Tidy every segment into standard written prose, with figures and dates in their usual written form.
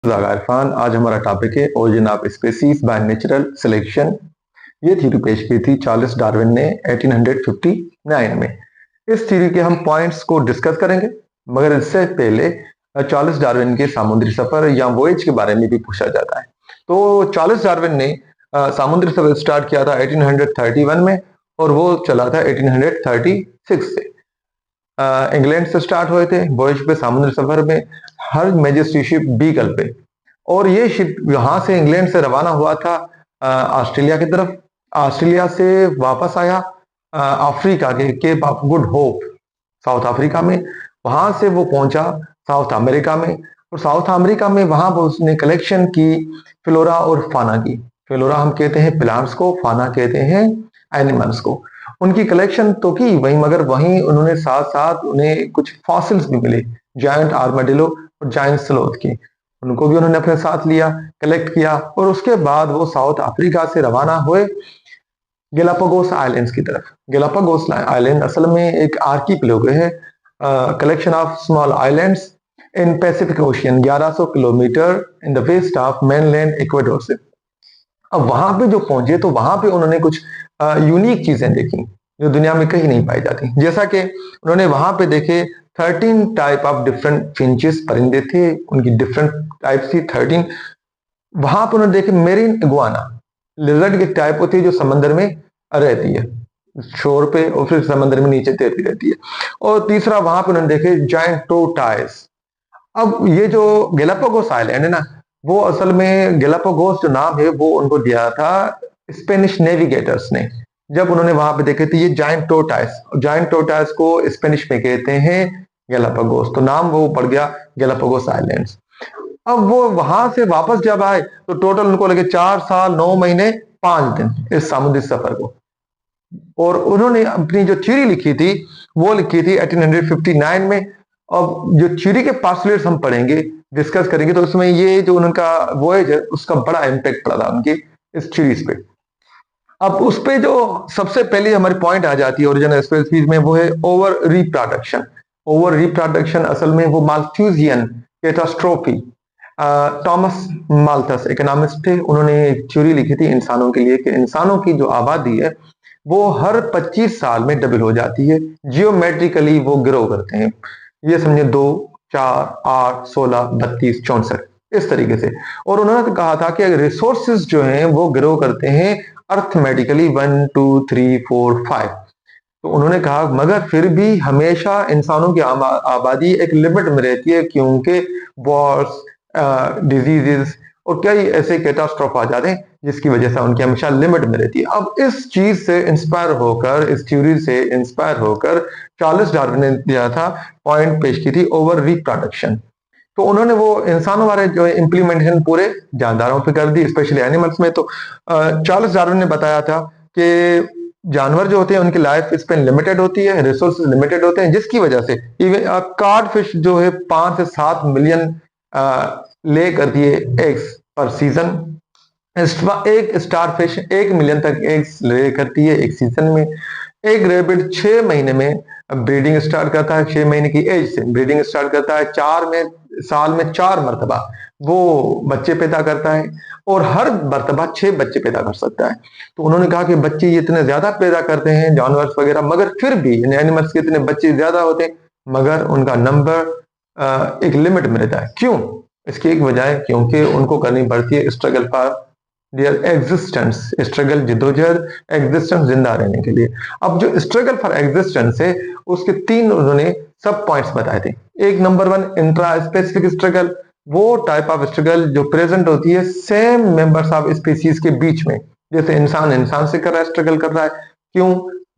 इरफान। आज हमारा टॉपिक है origin of species by natural selection. ये थ्योरी पेश की थी चार्ल्स डार्विन ने 1859 में। इस थ्योरी के हम पॉइंट्स को डिस्कस करेंगे, मगर इससे पहले चार्ल्स डार्विन के समुद्री सफर या वॉयज के बारे में भी पूछा जाता है। तो चार्ल्स डार्विन ने समुद्री सफर स्टार्ट किया था 1831 में और वो चला था 1836 से। इंग्लैंड से स्टार्ट हुए थे वॉयज पे, समुद्री सफर में हर मेजेस्टी शिप बीगल पे, और ये शिप यहां से इंग्लैंड से रवाना हुआ था ऑस्ट्रेलिया की तरफ। ऑस्ट्रेलिया से वापस आया अफ्रीका के Cape of Good Hope South Africa में। वहां से वो पहुंचा साउथ अमेरिका में, और साउथ अमेरिका में वहां पर उसने कलेक्शन की फ्लोरा और फाना की। फ्लोरा हम कहते हैं प्लांट्स को, फाना कहते हैं एनिमल्स को। उनकी कलेक्शन तो की वहीं, मगर वहीं उन्होंने साथ साथ उन्हें कुछ फॉसिल्स भी मिले, जायंट आर्माडिलो और जायंट स्लोथ की। उनको भी उन्होंने अपने साथ लिया, कलेक्ट किया, और उसके बाद वो साउथ अफ्रीका से रवाना हुए गैलापागोस आइलैंड्स की तरफ। गैलापागोस आइलैंड असल में एक आर्कीपेलागो है, collection of small islands in Pacific Ocean, 1100 kilometre in the west of mainland Ecuador से। अब वहां पे जो पहुंचे तो वहां पे उन्होंने कुछ यूनिक चीजें देखी जो दुनिया में कहीं नहीं पाई जाती। जैसा कि उन्होंने वहां पे देखे 13 टाइप ऑफ डिफरेंट फिंचेस, परिंदे थे, उनकी डिफरेंट टाइप थी 13। वहां पर उन्होंने देखे मेरीन इगुआना, लिजर्ड की टाइप होती है जो समंदर में रहती है शोर पे, और फिर समंदर में नीचे तैरती रहती है। और तीसरा वहां पर उन्होंने देखे जायंट टोर्टाइस। अब ये जो गैलापागोस आइलैंड है ना, वो असल में गैलापागोस जो नाम है वो उनको दिया था स्पेनिश नेविगेटर्स ने, जब उन्होंने वहां पे देखे थे ये जायंट टोर्टाइस। जायंट टोर्टाइस को स्पेनिश में कहते हैं गैलापागोस, तो नाम वो पड़ गया गैलापागोस आइलैंड्स। अब वो वहां से वापस जब आए तो टोटल उनको लगे 4 साल 9 महीने 5 दिन इस समुद्री सफर को। और उन्होंने अपनी जो थ्योरी लिखी थी वो लिखी थी 1859 में। अब जो थ्योरी के पास्टुलेट्स हम पढ़ेंगे, डिस्कस करेंगे, तो उसमें ये जो उनका वॉयज है उसका बड़ा इम्पैक्ट पड़ा था उनकी इस थ्योरीज पे। अब उस पे जो सबसे पहले हमारी पॉइंट आ जाती है ओरिजिनल स्पीसीज में, वो है ओवर रिप्रोडक्शन। ओवर रिप्रोडक्शन असल में वो माल्थूजियन कैटास्ट्रोफी। टॉमस माल्थस इकोनॉमिस्ट थे, उन्होंने एक थ्योरी लिखी थी इंसानों के लिए कि इंसानों की जो आबादी है वो हर 25 साल में डबल हो जाती है, जियोमेट्रिकली वो ग्रो करते हैं। ये समझे 2, 4, 8, 16, 32, 64 इस तरीके से। और उन्होंने कहा था कि अगर रिसोर्सेज जो हैं वो ग्रो करते हैं अर्थमेटिकली 1, 2, 3, 4, 5। तो उन्होंने कहा मगर फिर भी हमेशा इंसानों की आबादी एक लिमिट में रहती है, क्योंकि वॉर्स, डिजीजेस और कई ऐसे कैटास्ट्रोफ आ जाते हैं जिसकी वजह से उनकी हमेशा लिमिट में रहती है। अब इस चीज से इंस्पायर होकर, इस थ्योरी से इंस्पायर होकर चार्ल्स डार्विन ने दिया था पॉइंट पेश की थी ओवर रिप्रोडक्शन। तो उन्होंने वो इंसानों वाले जो इम्प्लीमेंटेशन पूरे जानदारों पे कर दी, स्पेशली एनिमल्स में। तो चार्ल्स डार्विन ने बताया था कि जानवर जो होते हैं उनकी लाइफ स्पेन लिमिटेड होती है, रिसोर्सेज लिमिटेड होते हैं, जिसकी वजह से इवन कार्ड फिश जो है 5 से 7 मिलियन ले करती है एग्स पर सीजन। एक स्टार फिश 1 मिलियन तक एग्स ले करती है एक सीजन में। एक रेबिट 6 महीने में ब्रीडिंग स्टार्ट करता है, 6 महीने की एज से ब्रीडिंग स्टार्ट करता है। साल में 4 मरतबा वो बच्चे पैदा करता है, और हर मरतबा 6 बच्चे पैदा कर सकता है। तो उन्होंने कहा कि बच्चे ये इतने ज्यादा पैदा करते हैं जानवर वगैरह, मगर फिर भी एनिमल्स के इतने बच्चे ज्यादा होते हैं, मगर उनका नंबर एक लिमिट में रहता है। क्यों? इसकी एक वजह है क्योंकि उनको करनी पड़ती है struggle for their existence, struggle जिद्दोजहद एग्जिस्टेंस, जिंदा रहने के लिए। अब जो स्ट्रगल फॉर एग्जिस्टेंस है उसके 3 उन्होंने सब पॉइंट्स बताए थे। एक नंबर 1 इंट्रा स्पेसिफिक स्ट्रगल, वो टाइप ऑफ स्ट्रगल जो प्रेजेंट होती है सेम मेंबर्स ऑफ स्पीसीज के बीच में। जैसे इंसान इंसान से कर रहा है, स्ट्रगल कर रहा है, क्यों?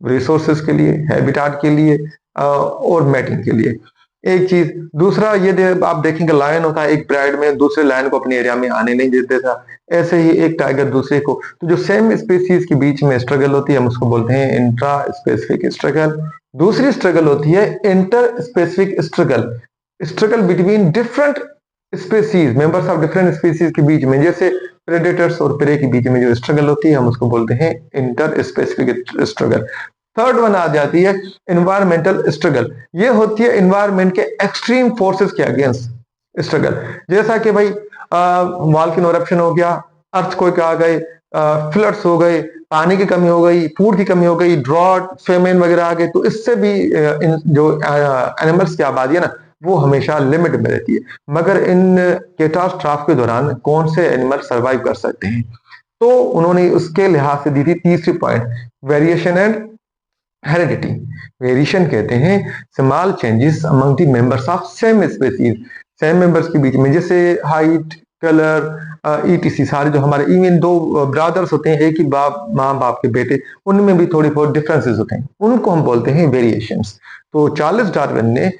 रिसोर्सेज के लिए, हैबिटाट के लिए और मैटिंग के लिए। एक चीज। दूसरा ये आप देखेंगे लायन होता है एक प्राइड में, दूसरे लायन को अपने एरिया में आने नहीं देते था। ऐसे ही एक टाइगर दूसरे को। तो जो सेम स्पीसीज के बीच में स्ट्रगल होती है हम उसको बोलते हैं इंट्रा स्पेसिफिक स्ट्रगल। दूसरी स्ट्रगल होती है inter specific struggle, struggle between different species, members of different species के बीच में, जैसे प्रेडेटर्स और प्रे के बीच में जो स्ट्रगल होती है हम उसको बोलते हैं interspecific struggle. Third one आ जाती है एनवायरमेंटल स्ट्रगल। ये होती है एनवायरमेंट के एक्सट्रीम फोर्सेस के अगेंस्ट। स्ट्रगल, जैसा कि भाई वॉल्केनो इरप्शन हो गया, अर्थक्वेक आ गए, फ्लड्स हो गए, पानी की कमी हो गई, फूड की कमी हो गई, ड्रॉट, फेमेन वगैरह आ गए, तो इससे भी इन जो एनिमल्स की आबादी है ना, वो हमेशा लिमिट में रहती है। मगर इन कैटास्ट्रॉफ के दौरान कौन से एनिमल सरवाइव कर सकते हैं? तो उन्होंने उसके लिहाज से दी थी तीसरी point, variation and heredity. Variation कहते हैं small changes among the members of same species, same members के बीच में, जैसे हाइट, कलर, ईटीसी, सारे जो हमारे इवन दो ब्रदर्स होते हैं, एक ही बाप माँ बाप के बेटे, उनमें भी थोड़ी बहुत डिफरेंसेस होते हैं, उनको हम बोलते हैं वेरिएशंस। तो चार्ल्स डार्विन ने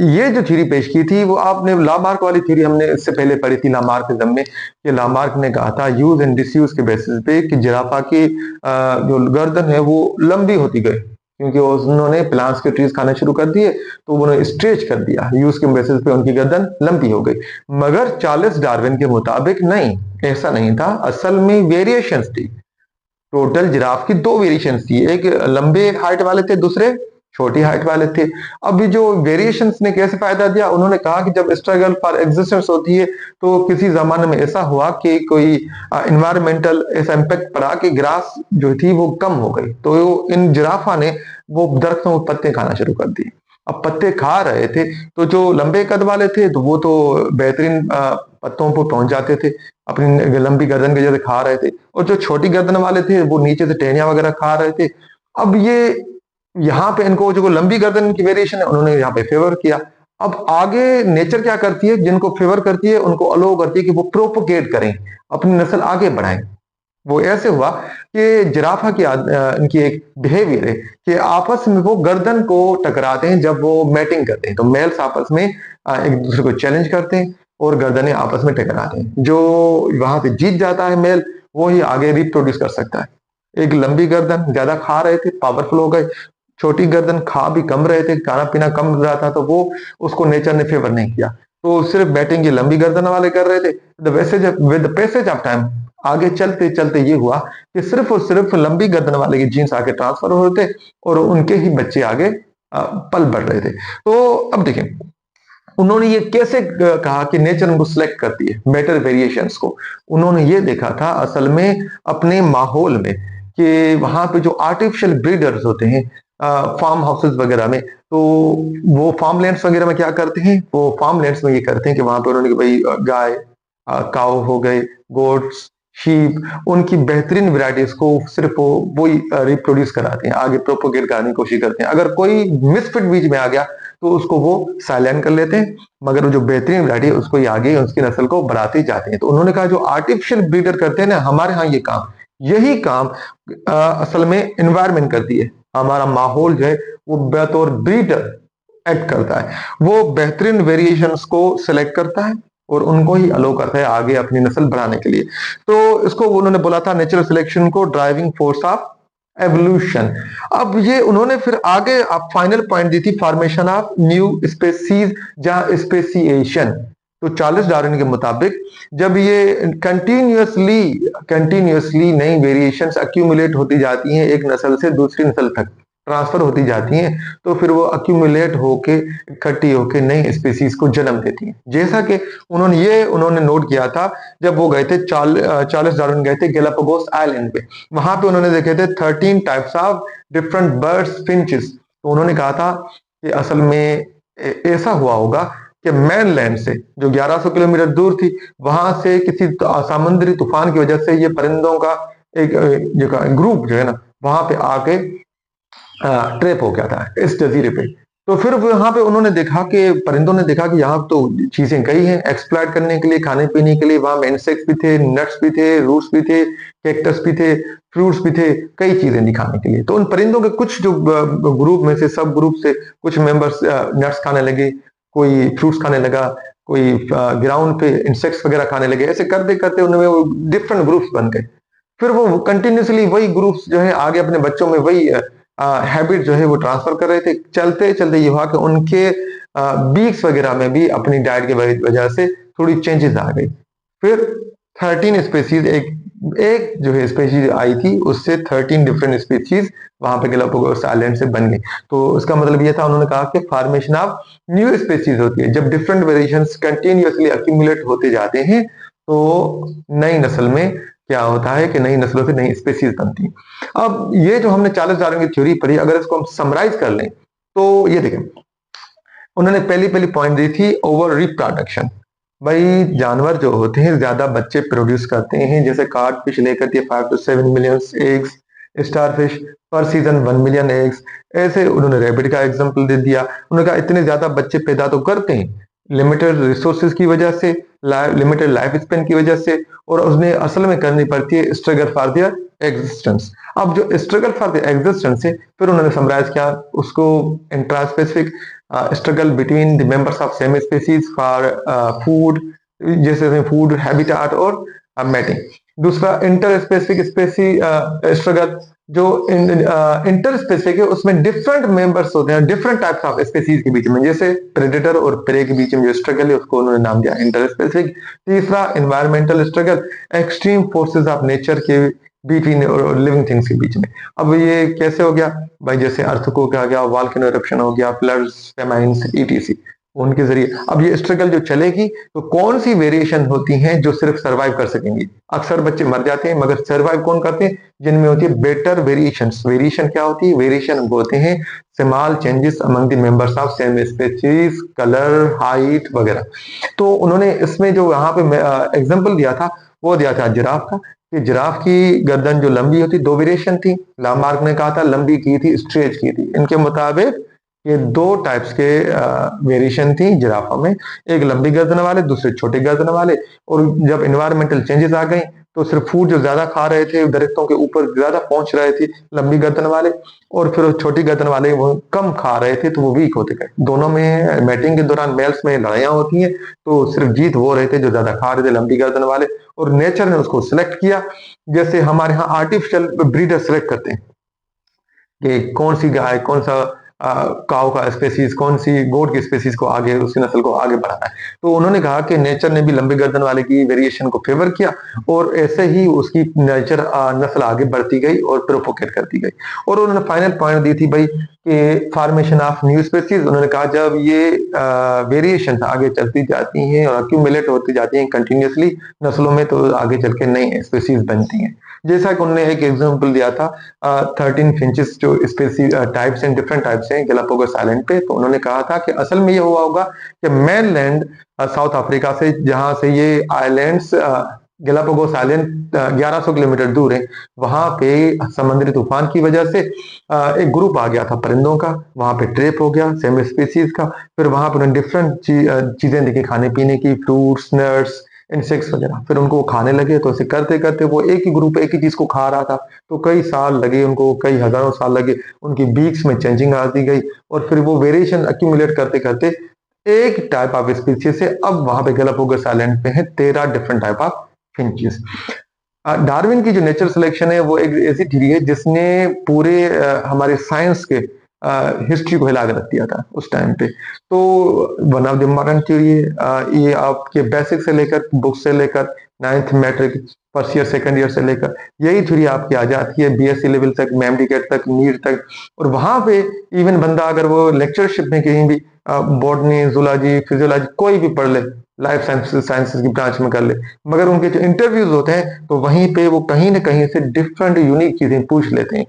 ये जो थ्योरी पेश की थी, वो आपने लामार्क वाली थ्योरी हमने इससे पहले पढ़ी थी लामार्किज्म में, कि लामार्क ने कहा था यूज एंड डिसयूज के बेसिस पे कि जिराफा की जो गर्दन है वो लंबी होती गई, क्योंकि उन्होंने प्लांट्स के ट्रीज खाने शुरू कर दिए, तो उन्होंने स्ट्रेच कर दिया, यूज के बेसिस पे उनकी गर्दन लंबी हो गई। मगर चार्ल्स डार्विन के मुताबिक नहीं, ऐसा नहीं था, असल में वेरिएशंस थी। टोटल जिराफ की दो वेरिएशंस थी, एक लंबे हाइट वाले थे, दूसरे छोटी हाइट वाले थे। अब ये जो वेरिएशंस ने कैसे फायदा दिया, उन्होंने कहा कि जब स्ट्रगल फॉर एग्जिस्टेंस होती है, तो किसी जमाने में ऐसा हुआ कि कोई इन्वायरमेंटल ऐसा इम्पैक्ट पड़ा कि ग्रास जो थी वो कम हो गई, तो इन जिराफा ने वो दरख्तों में पत्ते खाना शुरू कर दिए। अब पत्ते खा रहे थे, तो जो लंबे कद वाले थे तो वो तो बेहतरीन पत्तों पर पहुंच जाते थे, अपनी लंबी गर्दन के जैसे खा रहे थे, और जो छोटी गर्दन वाले थे वो नीचे से टहनियां वगैरह खा रहे थे। अब ये यहाँ पे इनको जो लंबी गर्दन की वेरिएशन है, उन्होंने यहाँ पे फेवर किया। अब आगे नेचर क्या करती है, जिनको फेवर करती है उनको अलो करती है कि वो प्रोपोगेट करें, अपनी नस्ल आगे बढ़ाएं। वो ऐसे हुआ कि जिराफा की इनकी एक बिहेवियर है कि आपस में वो गर्दन को टकराते हैं जब वो मैटिंग करते हैं, तो मेल्स आपस में एक दूसरे को चैलेंज करते हैं और गर्दनें आपस में टकराते हैं। जो वहां से जीत जाता है मेल, वो ही आगे रिप्रोड्यूस कर सकता है। एक लंबी गर्दन ज्यादा खा रहे थे, पावरफुल हो गए, छोटी गर्दन खा भी कम रहे थे, खाना पीना कम रहा था, तो वो उसको नेचर ने फेवर नहीं किया, तो सिर्फ बैटिंग ये लंबी गर्दन वाले कर रहे थे। विद पैसेज ऑफ टाइम, आगे चलते चलते ये हुआ कि सिर्फ और सिर्फ लंबी गर्दन वाले के जीन्स आगे ट्रांसफर हो रहे थे और उनके ही बच्चे आगे पल बढ़ रहे थे। तो अब देखें उन्होंने ये कैसे कहा कि नेचर उनको सिलेक्ट करती है बेटर वेरिएशंस को। उन्होंने ये देखा था असल में अपने माहौल में कि वहां पे जो आर्टिफिशियल ब्रीडर्स होते हैं फार्म हाउसेस वगैरह में, तो वो फार्म लैंड्स वगैरह में क्या करते हैं, वो फार्म लैंड्स में ये करते हैं कि वहां पे उन्होंने भाई गाय, काऊ हो गए, गोट्स, शीप, उनकी बेहतरीन वैरायटीज को सिर्फ वो ही रिप्रोड्यूस कराते हैं, आगे प्रोपोगेट करने की कोशिश करते हैं। अगर कोई मिसफिट बीच में आ गया तो उसको वो साइलेंट कर लेते हैं, मगर जो बेहतरीन वैरायटी है उसको ही आगे उसकी नस्ल को बढ़ाते जाते हैं। तो उन्होंने कहा जो आर्टिफिशियल ब्रीडर करते हैं ना, हमारे यहाँ ये काम, यही काम असल में एनवायरमेंट करती है। हमारा माहौल जो है वो बतौर ब्रीडर एक्ट करता है, वो बेहतरीन वेरिएशंस को सिलेक्ट करता है और उनको ही अलो करता है आगे अपनी नस्ल बढ़ाने के लिए। तो इसको उन्होंने बोला था नेचुरल सिलेक्शन को ड्राइविंग फोर्स ऑफ एवोल्यूशन। अब ये उन्होंने फिर आगे आप फाइनल पॉइंट दी थी फॉर्मेशन ऑफ न्यू स्पेसीज या स्पेसिएशन। तो चार्ल्स डार्विन के मुताबिक जब ये कंटिन्यूअसली नई वेरिएशंस अक्यूमुलेट होती जाती हैं, एक नस्ल से दूसरी नस्ल तक ट्रांसफर होती जाती हैं, तो फिर वो अक्यूमुलेट होके इकट्ठी होके नई स्पीसीज को जन्म देती हैं। जैसा कि उन्होंने नोट किया था जब वो गए थे, चार्ल्स डार्विन गए थे गैलापागोस आइलैंड पे, वहां पे उन्होंने देखे थे 13 types of different birds, finches. तो उन्होंने कहा था कि असल में ऐसा हुआ होगा कि मेनलैंड से जो 1100 किलोमीटर दूर थी, वहां से किसी समुद्री तूफान की वजह से ये परिंदों का एक ग्रुप जो है ना, वहां पे आके ट्रैप हो गया था इस जजीरे पे। तो फिर वहां पे उन्होंने देखा कि परिंदों ने देखा कि यहाँ तो चीजें कई हैं एक्सप्लॉइट करने के लिए, खाने पीने के लिए, वहां इंसेक्ट्स भी थे, नट्स भी थे, रूट्स भी थे, कैक्टस भी थे, फ्रूट्स भी थे, कई चीजें थी खाने के लिए। तो उन परिंदों के कुछ जो ग्रुप में से, सब ग्रुप से कुछ मेंबर्स नट्स खाने लगे, कोई फ्रूट्स खाने लगा, कोई ग्राउंड पे इंसेक्ट्स वगैरह खाने लगे। ऐसे करते करते उनमें डिफरेंट ग्रुप्स बन गए। फिर वो कंटिन्यूसली वही ग्रुप्स जो है आगे अपने बच्चों में वही हैबिट जो है वो ट्रांसफर कर रहे थे। चलते चलते ये हुआ कि उनके बीक्स वगैरह में भी अपनी डाइट की वजह से थोड़ी चेंजेस आ गई। फिर 13 स्पेसीज एक एक जो है स्पीशीज आई थी उससे 13 डिफरेंट स्पीशीज वहां पे गैलापागोस आइलैंड से बन गई। तो इसका मतलब ये था, उन्होंने कहा कि फॉर्मेशन ऑफ न्यू स्पीशीज होती है जब डिफरेंट वेरिएशंस कंटिन्यूअसली अक्यूमुलेट होते जाते हैं, तो नई नस्ल में क्या होता है कि नई नस्लों से नई स्पीशीज बनती है। अब ये जो हमने चार्ल्स डार्विन की थ्योरी पढ़ी, अगर इसको हम समराइज कर लें तो ये देखें, उन्होंने पहली पहली पॉइंट दी थी ओवर रिप्रोडक्शन। भाई जानवर जो होते हैं ज्यादा बच्चे प्रोड्यूस करते हैं, जैसे कार्ड फिश लेकर के 5 to 7 million eggs, star fish पर सीजन 1 मिलियन एग्स। ऐसे उन्होंने रैबिट का एग्जांपल दे दिया। उन्होंने कहा इतने ज्यादा बच्चे पैदा तो करते हैं लिमिटेड रिसोर्सेज की वजह से, लिमिटेड लाइफ स्पेन की वजह से, और उसने असल में करनी पड़ती है स्ट्रगल फॉर देयर एग्जिस्टेंस। अब जो स्ट्रगल फॉर देयर एग्जिस्टेंस है, फिर उन्होंने समराइज किया उसको intra specific struggle between the members of same species for food, जैसे फूड हैबिटेट और मैटिंग। दूसरा इंटर स्पेसिफिक स्पेसी स्ट्रगल, जो इंटर स्पेसिफिक है उसमें डिफरेंट मेंबर्स होते हैं डिफरेंट टाइप्स ऑफ स्पेसीज के बीच में, जैसे प्रेडेटर और प्रे के बीच में जो स्ट्रगल है उसको उन्होंने नाम दिया इंटर स्पेसिफिक। तीसरा environmental struggle, extreme forces of nature के बिटवीन और लिविंग थिंग्स के बीच में। अब ये कैसे हो गया भाई, जैसे अर्थक्वेक आ गया, वॉल्केनो इरप्शन हो गया, फ्लड्स, फेमाइन्स, ईटीसी, उनके जरिए। अब ये स्ट्रगल जो चलेगी तो कौन सी वेरिएशन होती हैं जो सिर्फ सरवाइव कर सकेंगी? अक्सर बच्चे मर जाते हैं मगर सरवाइव कौन करते हैं? जिनमें होती है बेटर वेरिएशंस। वेरिएशन क्या होती है? वेरिएशन होते हैं small changes among the members of same species, colour, height वगैरह। तो उन्होंने इसमें जो यहाँ पे एग्जांपल दिया था वो दिया था जिराफ का, कि जिराफ की गर्दन जो लंबी होती, दो वेरिएशन थी। लामार्क ने कहा था लंबी की थी, स्ट्रेच की थी। इनके मुताबिक ये दो टाइप्स के वेरिएशन थी जिराफों में, एक लंबी गर्दन वाले, दूसरे छोटे गर्दन वाले। और जब इन्वायरमेंटल चेंजेस आ गए तो सिर्फ फूड जो ज्यादा खा रहे थे, दरख्तों के ऊपर ज्यादा पहुंच रहे थे लंबी गर्दन वाले, और फिर छोटी गर्दन वाले वो कम खा रहे थे तो वो वीक होते गए। दोनों में मैटिंग के दौरान मेल्स में लड़ाइयां होती हैं, तो सिर्फ जीत वो रहे थे जो ज्यादा खा रहे थे, लंबी गर्दन वाले। और नेचर ने उसको सिलेक्ट किया, जैसे हमारे यहाँ आर्टिफिशियल ब्रीडर सिलेक्ट करते हैं कि कौन सी गाय, कौन सा काऊ का स्पेसीज, कौन सी गोट की स्पेसीज को आगे, उसकी नस्ल को आगे बढ़ाना है। तो उन्होंने कहा कि नेचर ने भी लंबी गर्दन वाले की वेरिएशन को फेवर किया, और ऐसे ही उसकी नेचर नस्ल आगे बढ़ती गई और प्रोपोकेट करती गई। और उन्होंने फाइनल पॉइंट दी थी भाई कि फॉर्मेशन ऑफ न्यू स्पेसीज। उन्होंने कहा जब ये वेरिएशन आगे चलती जाती हैं और अक्यूमुलेट होती जाती हैं कंटिन्यूसली नस्लों में, तो आगे चल के नई स्पेसीज बनती हैं। जैसा कि उन्होंने एक एग्जांपल दिया था 13 फिंचेस जो स्पेसीज टाइप्स हैं, डिफरेंट टाइप्स हैं गैलापागोस आइलैंड पे। तो उन्होंने कहा था कि असल में ये हुआ होगा कि मेनलैंड साउथ अफ्रीका से, जहां से ये आइलैंड्स गैलापागोस आइलैंड 1100 किलोमीटर दूर है, वहां पे समुद्री तूफान की वजह से एक ग्रुप आ गया था परिंदों का, वहां पे ट्रैप हो गया सेम स्पीसीज का। फिर वहां पर उन्होंने डिफरेंट चीजें देखी खाने पीने की, फ्रूट्स, नट्स, इंसेक्ट्स वगैरह। फिर उनको वो खाने लगे, तो ऐसे करते करते वो एक ही ग्रुप एक ही चीज को खा रहा था, तो कई साल लगे उनको, कई हजारों साल लगे, उनकी बीक्स में चेंजिंग आती गई, और फिर वो वेरिएशन अक्यूमुलेट करते करते एक टाइप ऑफ स्पीसीज से अब वहां पे गैलापागोस आइलैंड पे है 13 different type of finches. Darwin की जो नेचर सिलेक्शन है वो एक ऐसी थ्योरी है जिसने पूरे हमारे साइंस के हिस्ट्री को हिला के रख दिया था उस टाइम पे। तो one of the important theory है ये, आपके बेसिक से लेकर, बुक से लेकर, 9th matric, first year second year से लेकर यही थ्योरी आपकी आ जाती है बीएससी लेवल तक, मेमडीकेट तक, नीट तक। और वहां पे इवन बंदा अगर वो लेक्चरशिप में कहीं भी बॉटनी, जूलॉजी, फिजियोलॉजी कोई भी पढ़ ले, लाइफ साइंसेस की ब्रांच में कर ले, मगर उनके जो इंटरव्यूज होते हैं तो वहीं पे वो कहीं ना कहीं से डिफरेंट यूनिक चीजें पूछ लेते हैं।